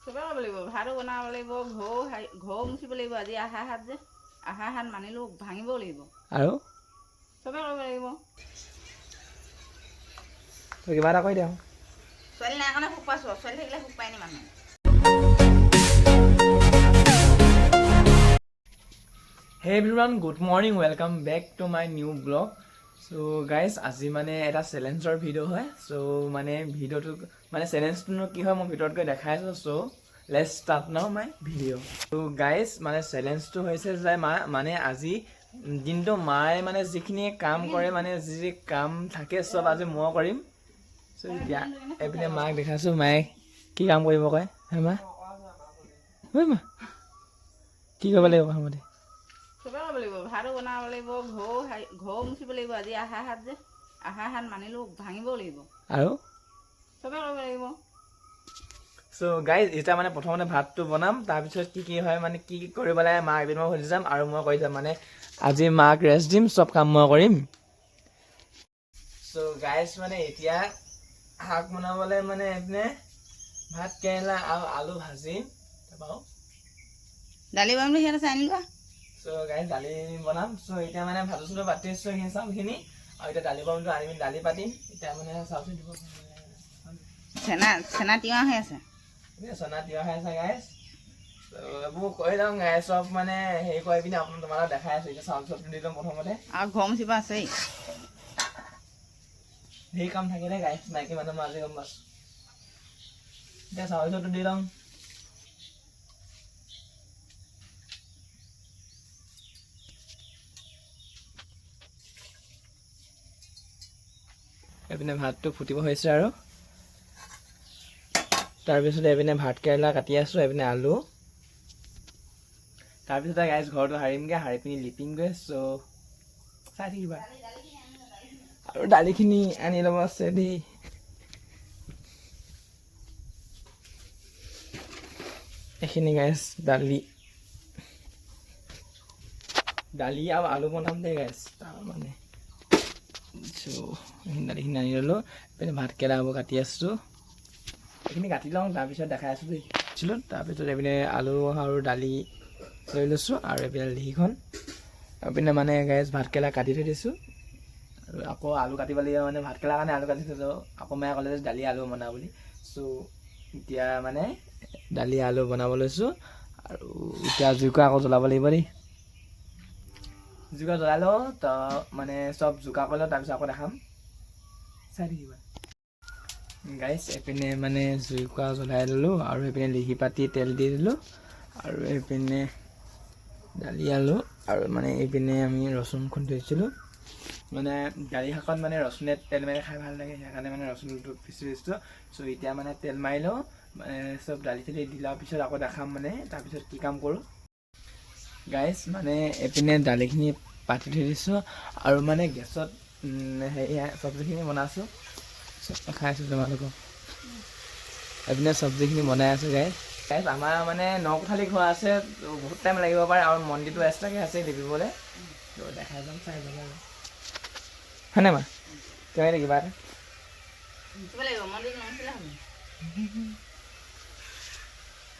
চবে কৰিব লাগিব, ভাতো বনাব লাগিব, ঘৰ মুচিব লাগিব। আজি আহাৰ হাত যে, আহাৰ হাত মানিলোঁ ভাঙিবও লাগিব। আৰু চবে কৰিব লাগিব। তই কিবা এটা কৈ দিয়া। ছোৱালী নাই কাৰণে সুখ পাইছোঁ, ছোৱালী থাকিলে সুখ পায় নি মানুহে। Hey everyone, good morning, welcome back to my new vlog. So guys, আজি মানে এটা চেলেঞ্জৰ ভিডিঅ' হয়। চ' মানে ভিডিঅ'টো মানে চেলেঞ্জটো কি হয় মই ভিতৰত গৈ দেখাই আছোঁ। চ' লেটছ ষ্টাৰ্ট নাও মাই ভিডিঅ'। ত' গাইজ মানে চেলেঞ্জটো হৈছে যে মানে আজি দিনটো মায়ে মানে যিখিনি কাম কৰে মানে যি কাম থাকে চব আজি মই কৰিম। চ' এতিয়া এইপিনে মাক দেখাইছোঁ, মায়ে কি কাম কৰিব কয়। হে মা ঐ মা কি কৰিব লাগিব প্ৰথমতে? চবে কৰিব লাগিব, ভাতো বনাব লাগিব, ঘৰ মুচিব লাগিব। আজি আহাৰ হাত যে, আহাৰ হাত মানিলোঁ ভাঙিবও লাগিব। আৰু চবে কৰিব লাগিব। চ' গাইজ এতিয়া মানে প্ৰথমতে ভাতটো বনাম, তাৰপিছত কি হয় মানে কি কৰিব লাগে মাক এদিন মই সুধি যাম আৰু মই কৈ যাম মানে আজি মাক ৰেষ্ট দিম, চব কাম মই কৰিম। চ' গাইজ মানে এতিয়া শাক বনাবলৈ মানে এইপিনে ভাত কেৰেলা আৰু আলু ভাজিম। তাৰপৰা দালি বনাম বুলি সিহঁতে চাই আনিলোঁ। চ' গাইজ দালি বনাম। চ' এতিয়া মানে ভাতো চাটো পাতি আছোঁ সেইখিনি চাউলখিনি, আৰু এতিয়া দালি বনামটো আনি দালি পাতিম। এতিয়া মানে চাউলখিনি দিব চেনা তিয়ঁহ হৈ আছে। চনা তিয়ঁহ হৈ আছে গাইজ। এইবোৰ কৈ যাম গাইজ, চব মানে হেৰি কৰি পিনি তোমালোকক দেখাই আছোঁ। এতিয়া চাউল চবটো দি ল'ম প্ৰথমতে। আৰু ঘৰ মুচিব আছেই। সেই কাম থাকিলে গাইজ, মাইকী মানুহ মই আজি গম পাইছোঁ। এতিয়া চাউল চবটো দি ল'ম। এইপিনে ভাতটো ফুটিব হৈছে আৰু তাৰপিছতে এইপিনে ভাত কেৰেলা কাটি আছোঁ, এইপিনে আলু। তাৰপিছতে গাইজ ঘৰটো সাৰিমগৈ, সাৰি পিনি লিপিমগৈ। চ' চাই থাকিবা। আৰু দালিখিনি আনি ল'ব আছে দেই। এইখিনি গাইজ দালি আৰু আলু বনাম দেই গাইজ। তাৰমানে দালিখিনি আনি ল'লোঁ, এইপিনে ভাত কেৰেলাবোৰ কাটি আছোঁ। এইখিনি কাটি লওঁ, তাৰপিছত দেখাই আছোঁ দেই। তাৰপিছত এইপিনে আলু আৰু দালি লৈ লৈছোঁ, আৰু এইপিনে লিহিখন এইপিনে মানে গাইজ ভাত কেৰেলা কাটি থৈ দিছোঁ। আৰু আকৌ আলু কাটিব লাগিব, মানে ভাত কেৰেলাৰ কাৰণে আলু কাটি থৈছোঁ। আকৌ মায়ে ক'লে যে দালি আলু বনাওঁ বুলি। চ' এতিয়া মানে দালি আলু বনাব লৈছোঁ। আৰু এতিয়া জুইকুৰা আকৌ জ্বলাব লাগিব দেই। জুইকুৰা জ্বলাই লওঁ, তো মানে চব জোগাৰ কৰি লওঁ, তাৰপিছত আকৌ দেখাম, চাই থাকিবা গাইজ। এইপিনে মানে জুইকুৰা জ্বলাই ল'লোঁ, আৰু এইপিনে লিহি পাতি তেল দি দিলোঁ, আৰু এইপিনে দালি আলু, আৰু মানে এইপিনে আমি ৰচুন খুন্দি থৈছিলোঁ। মানে দালি শাকত মানে ৰচুনে তেল মাৰি খাই ভাল লাগে, সেইকাৰণে মানে ৰচুনটো পিচি দিছোঁ। চ' এতিয়া মানে তেল মাৰি লওঁ, মানে চব দালি চালি দি লোৱাৰ পিছত আকৌ দেখাম মানে তাৰপিছত কি কাম কৰোঁ গাইজ। মানে এইপিনে দালিখিনি পাতি থৈ দিছোঁ, আৰু মানে গেছত হেৰি চব্জিখিনি বনাইছোঁ, চব দেখাইছোঁ তোমালোকক। এইপিনে চব্জিখিনি বনাই আছোঁ গাইজ। আমাৰ মানে নকঠালি ঘৰ আছে, বহুত টাইম লাগিব পাৰে, আৰু মন্দিৰটো এক্সট্ৰাকৈ আছে লিপিবলৈ। দেখাই যাম, চাই যাম আৰু হয়নে মা? তেওঁ কিবা এটা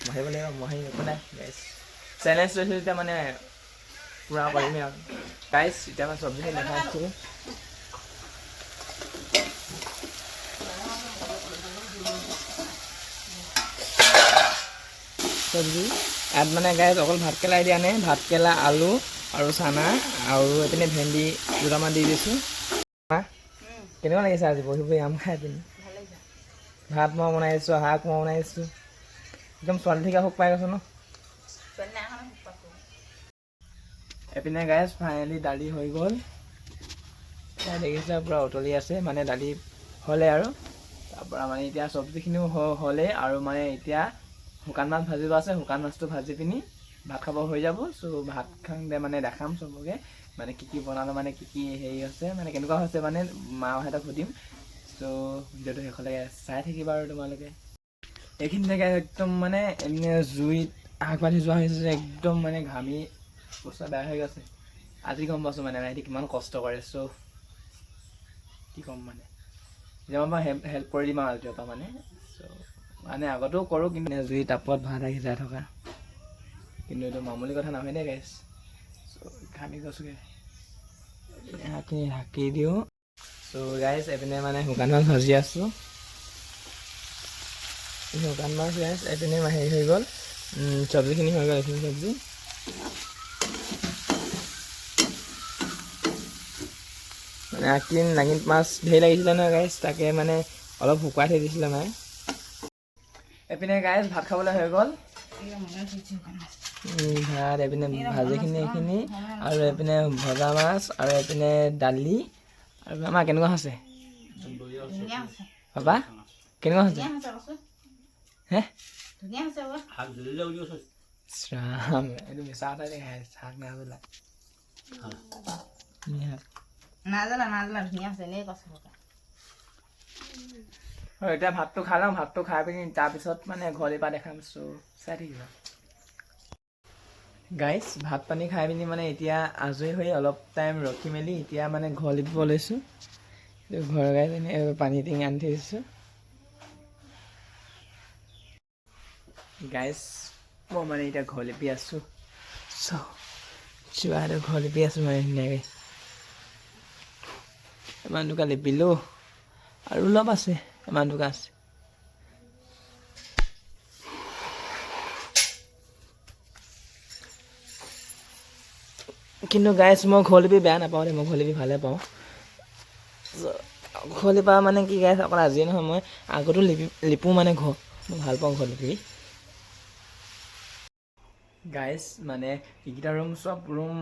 মহিব লাগিব, মহি একো নাই গাইজ। চেলেঞ্জ লৈছোঁ যেতিয়া মানে পূৰা কৰিমেই আৰু গাইজ। এতিয়া মই চব্জিখিনি দেখাইছোঁ। চব্জি ইয়াত মানে গাইজ অকল ভাত কেৰেলা দিয়া নাই, ভাত কেৰেলা আলু আৰু চানা, আৰু এইপিনে ভেন্দি দুটামান দি দিছোঁ। কেনেকুৱা লাগিছে আজি বহি বহি আম খাই পিনি? ভাত মই বনাইছোঁ, শাক মই বনাইছোঁ, একদম ছোৱালী থকা সুখ পাই গৈছোঁ ন। এইপিনে গাইজ ফাইনেলি দালি হৈ গ'ল। দেখিছে পূৰা উতলি আছে, মানে দালি হ'লে আৰু তাৰপৰা মানে এতিয়া চব্জিখিনিও হ'লেই, আৰু মানে এতিয়া শুকান মাছ ভাজিব আছে। শুকান মাছটো ভাজি পিনি ভাত খাব হৈ যাব। চ' ভাত খাওঁতে মানে দেখাম চবকে, মানে কি কি বনালোঁ, মানে কি কি হেৰি হৈছে, মানে কেনেকুৱা হৈছে, মানে মাহঁতক সুধিম। চ' ভিডিঅ'টো শেষলৈকে চাই থাকিবা আৰু তোমালোকে। এইখিনি জেগা একদম মানে জুইত আগ বাঢ়ি যোৱা হৈছে যে, একদম মানে ঘামি অৱস্থা বেয়া হৈ গৈছে। আজি গম পাইছোঁ মানে সিহঁতি কিমান কষ্ট কৰে। চ' কি ক'ম মানে, যিমান পাৰোঁ হেল্প কৰি দিম আৰু ৰাতিপুৱাৰ পৰা মানে। চ' মানে আগতেও কৰোঁ, কিন্তু জুই টাপত ভাত সিজাই থকা, কিন্তু এইটো মামুলি কথা নহয় দেই গাইছ। চ' ঘামি গৈছোগৈ, শাকখিনি ঢাকি দিওঁ। চ' গাইছ এইপিনে মানে শুকান মাছ ভাজি আছোঁ। শুকান মাছ গাইছ এইপিনে হেৰি হৈ গ'ল, চব্জিখিনি হৈ গ'ল। এইখিনি চব্জি মানে আগদিন লাঙিত মাছ ধেৰ লাগিছিলে নহয় গাইছ, তাকে মানে অলপ শুকুৱাই থৈ দিছিলে মায়ে। এইপিনে গাইছ ভাত খাবলৈ হৈ গ'ল। ভাত এইপিনে ভাজিখিনি এইখিনি, আৰু এইপিনে ভজা মাছ, আৰু এইপিনে দালি। আৰু আমাৰ কেনেকুৱা হৈছে পাপা? কেনেকুৱা হৈছে হে? ৰাম, এইটো মিছা কথা দেই, শাক নাজালা। এতিয়া ভাতটো খাই লওঁ, ভাতটো খাই পিনি তাৰপিছত মানে ঘৰলৈ পৰা দেখাম। চ' চাই থাকিবা গাইছ। ভাত পানী খাই পিনি মানে এতিয়া আজৰি হৈ অলপ টাইম ৰখি মেলি এতিয়া মানে ঘৰ লিপিব লৈছোঁ। ঘৰ গাই পিনি পানী টিং আনি থৈ দিছোঁ গাইছ। মই মানে এতিয়া ঘৰ লিপি আছোঁ। চোৱাটো ঘৰ লিপি আছোঁ মানে ধুনীয়াকৈ। ইমান টুকা লিপিলোঁ, আৰু অলপ আছে, ইমান টুকা আছে। কিন্তু গাইছ মই ঘৰ লিপি বেয়া নাপাওঁ দেই, মই ঘৰ লিপি ভালে পাওঁ। ঘৰ লিপা মানে কি গাইছ, অকল আজিয়ে নহয়, মই আগতো লিপোঁ মানে ঘৰ। মই ভাল পাওঁ ঘৰ লিপি গাইছ। মানে এইকেইটা ৰুম চব ৰুম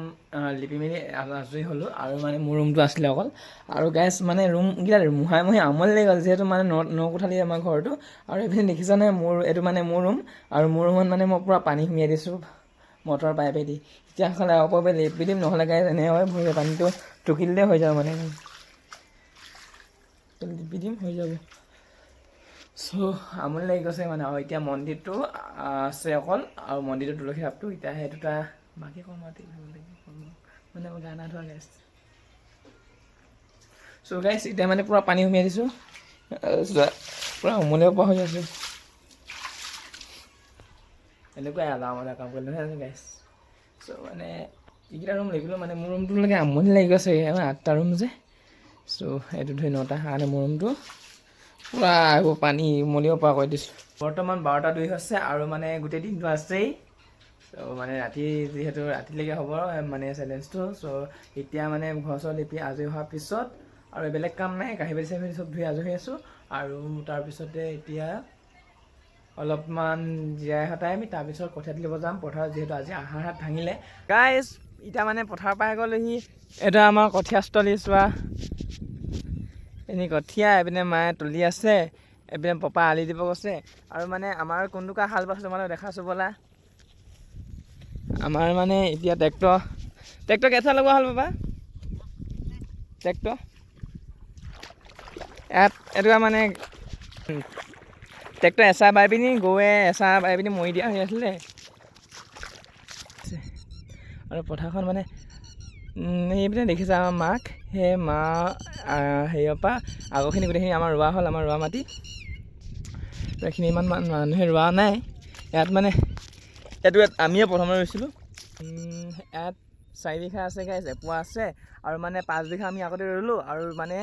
লিপি মেলি আজৰি হ'লোঁ, আৰু মানে মোৰ ৰুমটো আছিলে অকল। আৰু গাইছ মানে ৰুমকেইটা মোহাই আমনি লাগি গ'ল, যিহেতু মানে ন কোঠালি আমাৰ ঘৰটো। আৰু এইপিনে দেখিছা নহয়, এইটো মানে মোৰ ৰুম, আৰু মোৰ ৰুমত মানে মই পূৰা পানী সুমিয়াই দিছোঁ মটৰ পাইপেদি। এতিয়া খালে আকৌ লিপি দিম, নহ'লে গাইছ এনে হয় ভৰি পানীটো টুকি দিলে হৈ যাব, মানে লিপি দিম হৈ যাব। চ' আমনি লাগি গৈছে মানে। আৰু এতিয়া মন্দিৰটো আছে অকল, আৰু মন্দিৰটো তুলসী সাপটো এতিয়া সেই দুটা বাকী কম মানে মই গা ধোৱা গাইছ। চ' গাইছ এতিয়া মানে পূৰা পানী সুমিয়াই দিছোঁ, পূৰা উমলিব পৰা হৈ আছোঁ। এনেকুৱাই মানে কাম কৰিলে নহয় গাইছ। চ' মানে এইকেইটা ৰুম লিপিলোঁ, মানে মোৰ ৰুমটোলৈকে আমনি লাগি গৈছে, আমাৰ 8টা ৰুম যে। চ' এইটো ধৰি 9টা, কাৰণে মোৰ ৰুমটো পূৰা এইবোৰ পানী উমলিব পৰা কৰি দিছোঁ। বৰ্তমান 12টা 2 হৈছে, আৰু মানে গোটেই দিনটো আছেই। চ' মানে ৰাতি যিহেতু ৰাতিলৈকে হ'ব মানে চেলেঞ্জটো। চ' এতিয়া মানে ঘৰ চৰ লিপি আজৰি হোৱাৰ পিছত আৰু বেলেগ কাম নাই, কাঁহী বাতি চাহি বাতি চব ধুই আজৰি হৈ আছোঁ। আৰু তাৰপিছতে এতিয়া অলপমান জিৰাই সতাই আমি তাৰপিছত কঠীয়া তুলিব যাম পথাৰত, যিহেতু আজি আহাৰ হাত ভাঙিলে গাইছ। এতিয়া মানে পথাৰ পাই গ'লোহি। এইটো আমাৰ কঠীয়াস্থলী চোৱা, এনে কঠীয়া এইপিনে মায়ে তুলি আছে, এইপিনে পপা আলি দিব গৈছে। আৰু মানে আমাৰ কোনটোকা হাল বাইছে তোমালোকে দেখাইছোঁ ব'লা। আমাৰ মানে এতিয়া ট্ৰেক্টৰ কেঁচা লগোৱা হ'ল পাপা। ট্ৰেক্টৰ এইটো মানে ট্ৰেক্টৰ এচাহ বাই পিনি গৰুৱে এচাহ বাই পিনি মৰি দিয়া হৈ আছিলে। আৰু পথাৰখন মানে সেইপিনে দেখিছা আমাৰ মাক, সেই মা হেৰিয়ৰ পৰা আগৰখিনি গোটেইখিনি আমাৰ ৰোৱা হ'ল, আমাৰ ৰোৱা মাটি। এইখিনি ইমান মানুহে ৰোৱা নাই ইয়াত, মানে এইটো আমিয়ে প্ৰথমে ৰুইছিলোঁ। ইয়াত 4 বিঘা আছে গাইছ, এপোৱা আছে। আৰু মানে 5 বিঘা আমি আগতে ৰুলোঁ, আৰু মানে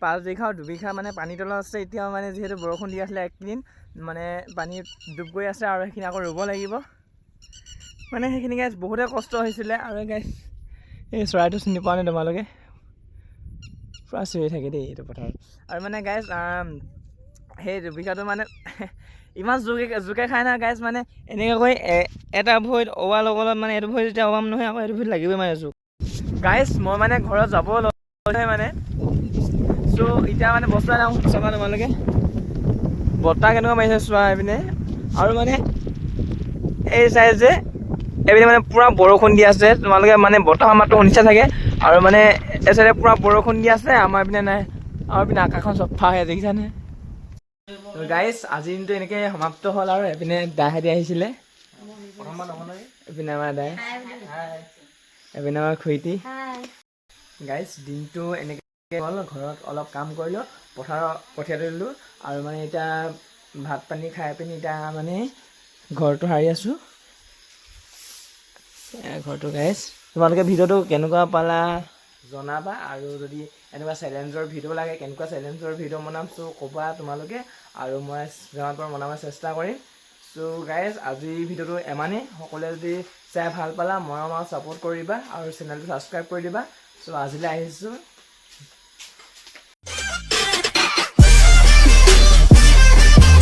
5 বিঘা আৰু 2 বিঘা মানে পানী তলত আছে এতিয়াও, মানে যিহেতু বৰষুণ দি আছিলে একদিন, মানে পানী ডুব গৈ আছে, আৰু সেইখিনি আকৌ ৰুব লাগিব। মানে সেইখিনি গাইছ বহুতে কষ্ট হৈছিলে। আৰু গাইছ এই চৰাইটো চিনি পোৱা নাই তোমালোকে, পূৰা চিঞৰি থাকে দেই এইটো পথাৰত। আৰু মানে গাইছ সেই 2 বিঘাটো মানে ইমান জোকে খাই নহয় গাইছ, মানে এনেকৈ কৈ এটা ভৰিত অৱাৰ লগত মানে এইটো ভৰিত যেতিয়া অৱাম নহয়, আকৌ এইটো ভৰিত লাগিবই মানে জোক। গাইছ মই মানে ঘৰত যাব মানে, চ' এতিয়া মানে বস্তু এটা চাবা তোমালোকে, বতাহ কেনেকুৱা মাৰিছে চোৱা এইপিনে। আৰু মানে এই চাই যে এইপিনে মানে পূৰা বৰষুণ দি আছে, তোমালোকে মানে বতাহৰ মাতটো শুনিছা চাগে। আৰু মানে এই চাইডে পূৰা বৰষুণ দি আছে, আমাৰ এইপিনে নাই। আমাৰ এইপিনে আকাশখন চফা হৈ আছে, দেখিছানে গাইছ। আজিৰ দিনটো এনেকৈ সমাপ্ত হ'ল। আৰু এইপিনে দাহেতি আহিছিলে, এইপিনে আমাৰ দাই, এইপিনে আমাৰ খুৰীটি। গাইছ দিনটো এনেকৈ হ'ল, ঘৰত অলপ কাম কৰিলোঁ, পথাৰত কঠীয়া তুলিলোঁ, আৰু মানে এতিয়া ভাত পানী খাই পিনি এতিয়া মানে ঘৰটো সাৰি আছোঁ। ঘৰটো গাইজ, তোমালোকে ভিডিঅ'টো কেনেকুৱা পালা জনাবা, আৰু যদি এনেকুৱা চেলেঞ্জৰ ভিডিঅ' লাগে, কেনেকুৱা চেলেঞ্জৰ ভিডিঅ' বনাম চ' ক'বা তোমালোকে, আৰু মই যিমান পাৰোঁ বনাব চেষ্টা কৰিম। চ' গাইজ আজিৰ ভিডিঅ'টো ইমানেই। সকলোৱে যদি চাই ভাল পালা, মই আমাক ছাপোৰ্ট কৰিবা আৰু চেনেলটো ছাবস্ক্ৰাইব কৰি দিবা। চ' আজিলৈ আহিছোঁ।